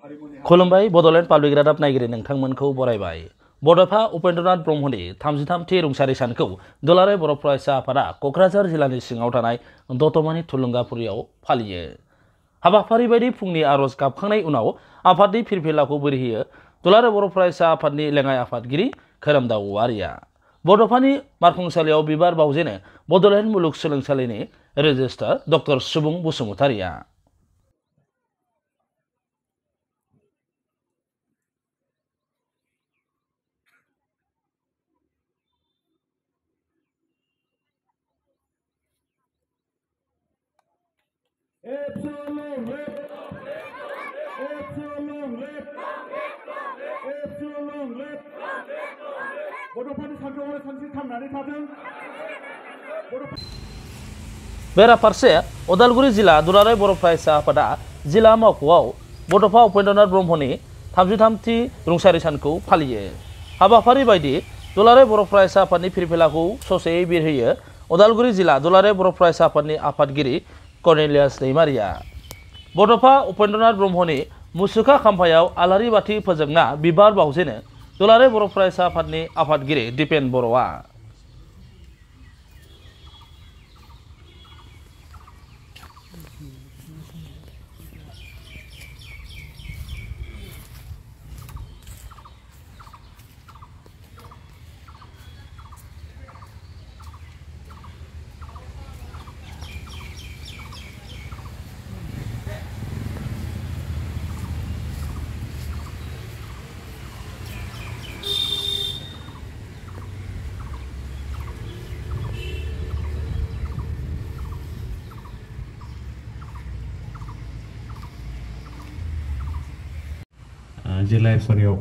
खुलुमबाय बड'लेण्ड पाब्लिक रादाब नायगिरि नोंथांमोनखौ बरायबाय। बड'फा उपेन्द्रनाथ ब्रह्मनि 33थि रुंसारि सानखौ दुलाराय बर' फरायसा आफादा क'क्राझार जिल्लानि सिङाव थानाय दतमानि थुलुंगाफुरियाव फालियो। हाबाफारि बायदि फुंनि आरज गाबखांनाय उनाव आफादनि फिरफिलाखौ बोरहोयो दुलाराय बर' फरायसा आफादनि लेङाइ आफादगिरि खोरोमदाव औवारिया। बड'फानि मारफुंसालियाव बिबार बावजेनो बड'लेण्ड मुलुगसोलोंसालिनि रेजिस्ट्रार डक्टर सुबुं बसुमतारिया। बेराफारसे उदालगुरि जिल्ला दुलाराय बर' फरायसा आफादा जिल्ला मावख'आव बड'फा उपेन्द्रनाथ ब्रह्मनि 33थि रुंसारि सानखौ फालियो। हाबाफारि बायदि दुलाराय बर' फरायसा आफादनि फिरफिलाखौ ससेयै बिरहोयो उदालगुरि जिल्ला दुलाराय बर' फरायसा आफादनि आफादगिरि कर्नेलियास दैमारिया। बड'फा उपेन्द्रनाथ ब्रह्मनि मुसुखा खाम्फायाव आलारि बाथि फोजोंना बिबार बावजेनो दुलाराय बर' फरायसा आफादनि आफादगिरि दिपेन बर'आ। जिल्ला एफारियाव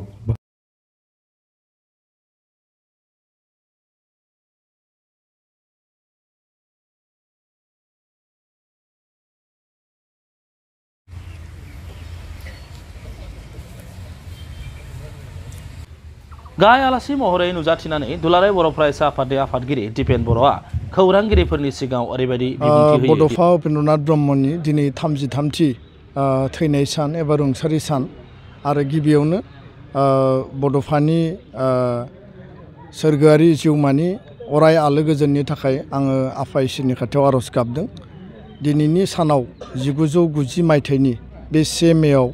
गाहाय आलासि महरै नुजाथिनानै दुलाराय बर' फरायसा आफादनि आफादगिरि दिपेन बर'आ खौरांगिरिफोरनि सिगाङाव ओरैबायदि बिबुंथि होयो। बड'फा उपेन्द्रनाथ ब्रह्मनि दिनै 33थि थैनाय सान एबा रुंसारि सान आरो गिबियावनो बड'फानि सोरगोआरि जिउमानि अराय आलो गोजोननि थाखाय आङो आफा इसोरनि खाथियाव आरज गाबदों। दिनैनि सानाव 1990 मायथाइनि बे 1 मेआव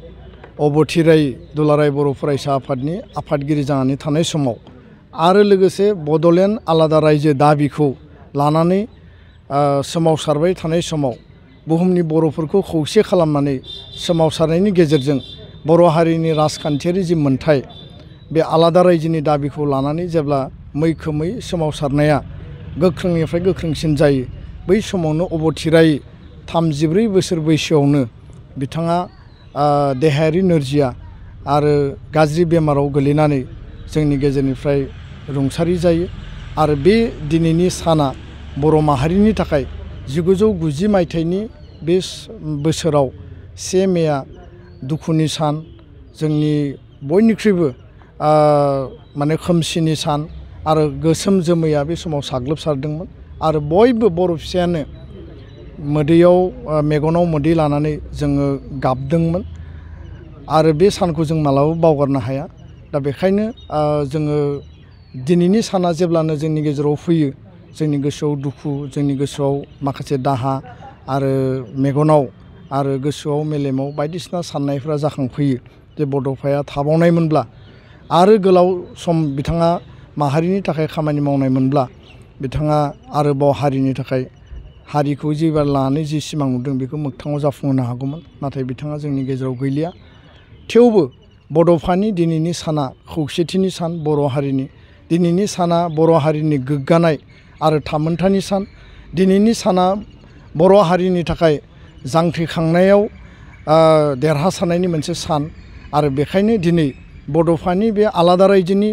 अबथिराय दुलाराय बर' फरायसा आफादनि आफादगिरि जानानै थानाय समाव आरो लोगोसे बड'लेण्ड आलादा रायजो दाबिखौ लानानै सोमावसारबाय थानाय समाव बुहुमनि बर'फोरखौ खौसे खालामनानै सोमावसारनायनि गेजेरजों बर' हारिनि राजखान्थियारि जि मोन्थाय बे आलादा रायजोनि दाबिखौ लानानै जेब्ला मैखोमै सोमावसारनाया गोख्रोंनिफ्राय गोख्रोंसिन जायो बै समावनो अबथिराय 34 बोसोर बैसोआवनो बिथाङा देहायारि नोरजिया आरो गाज्रि बेमाराव गोलैनानै जोंनि गेजेरनिफ्राय रुंसारि जायो आरो बे दिनैनि साना बर' माहारिनि थाखाय 1990 मायथाइनि बे बोसोराव 1 मेआ दुखुनि सान, जोंनि बयनिख्रुइबो माने खोमसिनि सान आरो गोसोम जोमैया बे समाव साग्लोबसारदोंमोन आरो बयबो बर' फिसायानो मोदैयाव मेगनाव मोदै लानानै जोङो गाबदोंमोन आरो बे सानखौ जों मालाबाबो बावगारनो हाया। दा बेखायनो जोङो दिनैनि साना जेब्लानो जोंनि गेजेराव फैयो जोंनि गोसोआव दुखु, जोंनि गोसोआव माखासे दाहा आरो मेगनाव आरो गोसोआव मेलेमाव बायदिसिना साननायफ्रा जाखांफैयो जे बड'फाया थाबावनायमोनब्ला आरो गोलाव सम बिथाङा माहारिनि थाखाय खामानि मावनायमोनब्ला बिथाङा आरोबाव हारिनि थाखाय हारिखौ जेबार लानानै जि सिमां नुदों बेखौ मोगथाङाव जाफुंहोनो हागौमोन, नाथाय बिथाङा जोंनि गेजेराव गैलिया। थेवबो बड'फानि दिनैनि साना खौसेथिनि सान, बर' हारिनि दिनैनि साना बर' हारिनि गोग्गानाय आरो थामोन्थानि सान। दिनैनि साना बर' हारिनि थाखाय जांख्रिखांनायाव देरहासारनायनि मोनसे सान आरो बेखायनो दिनै बड'फानि बे आलादा रायजोनि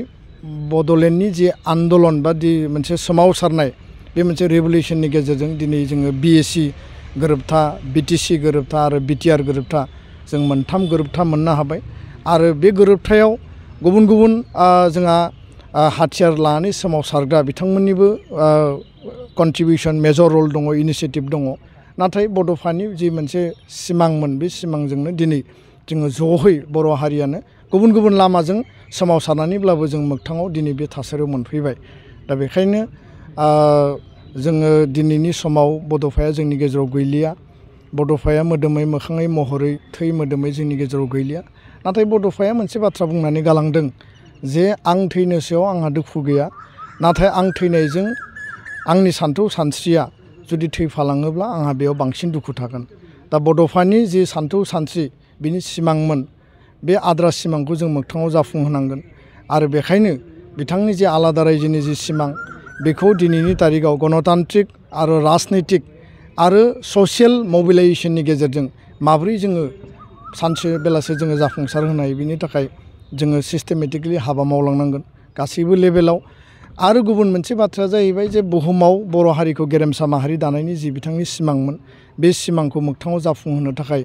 बड'लेण्डनि जे आन्दलन बा मोनसे सोमावसारनाय बे मोनसे रेभलिउसननि गेजेरजों दिनै जोङो BAC गोरोबथा, BTC गोरोबथा आरो BTR गोरोबथा जों मोनथाम गोरोबथा मोननो हाबाय आरो बे गोरोबथायाव गुबुन गुबुन जोंहा हाथियार लानानै सोमावसारग्रा बिथांमोननिबो कन्ट्रिबिउसन मेजर रल दङ, इनिसियेटिभ दङ। नाथाय बड'फानि जि मोनसे सिमांमोन बे सिमांजोंनो दिनै जोङो ज'है बर' हारियानो गुबुन गुबुन लामाजों सोमावसारनानैब्लाबो जों मोगथाङाव दिनै बे थासारियाव मोनफैबाय। दा बेखायनो जोङो दिनैनि समाव बड'फाया जोंनि गेजेराव गैलिया। बड'फाया मोदोमै मोखाङै महरै थै मोदोमै जोंनि गेजेराव गैलिया। नाथाय बड'फाया मोनसे बाथ्रा बुंनानै गालांदों जे आं थैनोसैयाव आंहा दुखु गैया, नाथाय आं थैनायजों आंनि सान्थौ सानस्रिया जुदि थैफालाङोब्ला आंहा बेयाव बांसिन दुखु थागोन। दा बड'फानि जि सान्थौ सानस्रि बिनि सिमांमोन, बे आद्रा सिमांखौ जों मोगथाङाव जाफुंहोनांगोन। आरो बेखायनो बिथांनि जे आलादा रायजोनि जि सिमां, बेखौ दिनैनि तारिखाव गणतान्त्रिक आरो राजनैतिक आरो ससियेल मबिलाइजेसननि गेजेरजों माब्रै जोङो सानसे बेलासे जोङो जाफुंसार होनो हायो, बिनि थाखाय जोङो सिस्टेमेटिकलि हाबा मावलांनांगोन गासैबो लेभेलाव। आरो गुबुन मोनसे बाथ्राया जाहैबाय जे बुहुमाव बर' हारिखौ गेरेमसा माहारि दानायनि जि बिथांनि सिमांमोन, बे सिमांखौ मोगथाङाव जाफुंहोनो थाखाय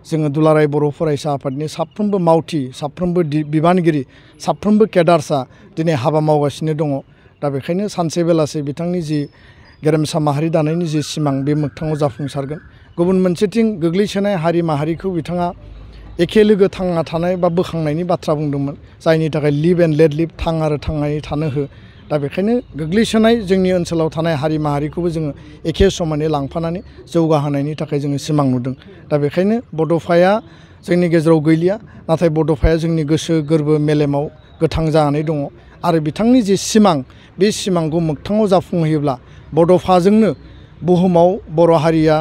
जोङो दुलाराय बर' फरायसा आफादनि साफ्रोमबो मावथि, साफ्रोमबो बिबानगिरि, साफ्रोमबो केडार्सआ दिनै हाबा मावगासिनो दङ। दा बेखायनो सानसे बेलासे बिथांनि जि गेरेमसा माहारि दानायनि जि सिमां, बे मोगथाङाव जाफुंसारगोन। गुबुन मोनसेथिं गोग्लैसोनाय हारि माहारिखौ बिथाङा एखे लोगो थांना थानाय बा बोखांनायनि बाथ्रा बुंदोंमोन, जायनि थाखाय लिभ एन्ड लेट लिभ, थां आरो थांनानै थानो हो। दा बेखायनो गोग्लैसोनाय जोंनि ओनसोलाव थानाय हारि माहारिखौबो जोङो एखे समानै लांफानानै जौगाहोनायनि थाखाय जोङो सिमां नुदों। दा बेखायनो बड'फाया जोंनि गेजेराव गैलिया, नाथाय बड'फाया जोंनि गोसो गोरबो मेलेमाव गोथां जानानै दङ। आरो बिथांनि जि सिमां, बे सिमांखौ मोगथाङाव जाफुंहोयोब्ला बड'फाजोंनो बुहुमाव बर' हारिया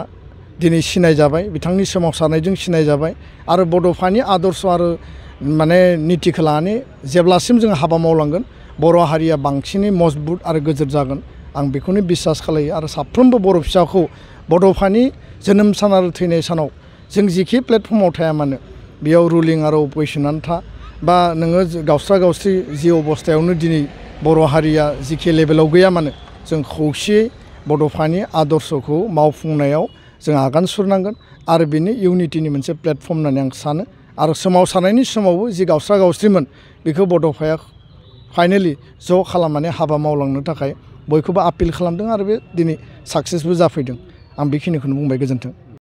दिनै सिनायजाबाय, बिथांनि सोमावसारनायजों सिनायजाबाय। आरो बड'फानि आदर्श आरो नितिखौ लानानै जेब्लासिम जों हाबा मावलांगोन, बर' हारिया बांसिनै मजबुत आरो गोजोर जागोन, आं बेखौनो बिसास खालायो। आरो साफ्रोमबो बर' फिसाखौ बड'फानि जोनोम सान आरो थैनाय सानाव जों जिखि प्लेटफर्माव थाया मानो, बेयाव रुलिं आरो अपोजिसनानो था, बा नोङो गावस्रा गावस्रि जि अबस्थायावनो दिनै बर' हारिया जिखि लेभेलाव गैया मानो, जों खौसेयै बड'फानि आदर्शखौ मावफुंनायाव जों आगान सुरनांगोन। आरो बेनो इउनिटिनि मोनसे प्लेटफर्म होननानै आं सानो। आरो सोमावसारनायनि समावबो जि गावस्रा गावस्रिमोन, बेखौ बड'फाया फाइनेलि ज' खालामनानै हाबा मावलांनो थाखाय बयखौबो आपिल खालामदों। आरो बे दिनै साक्सेसबो जाफैदों। आं बेखिनिखौनो बुंबाय, गोजोन्थों।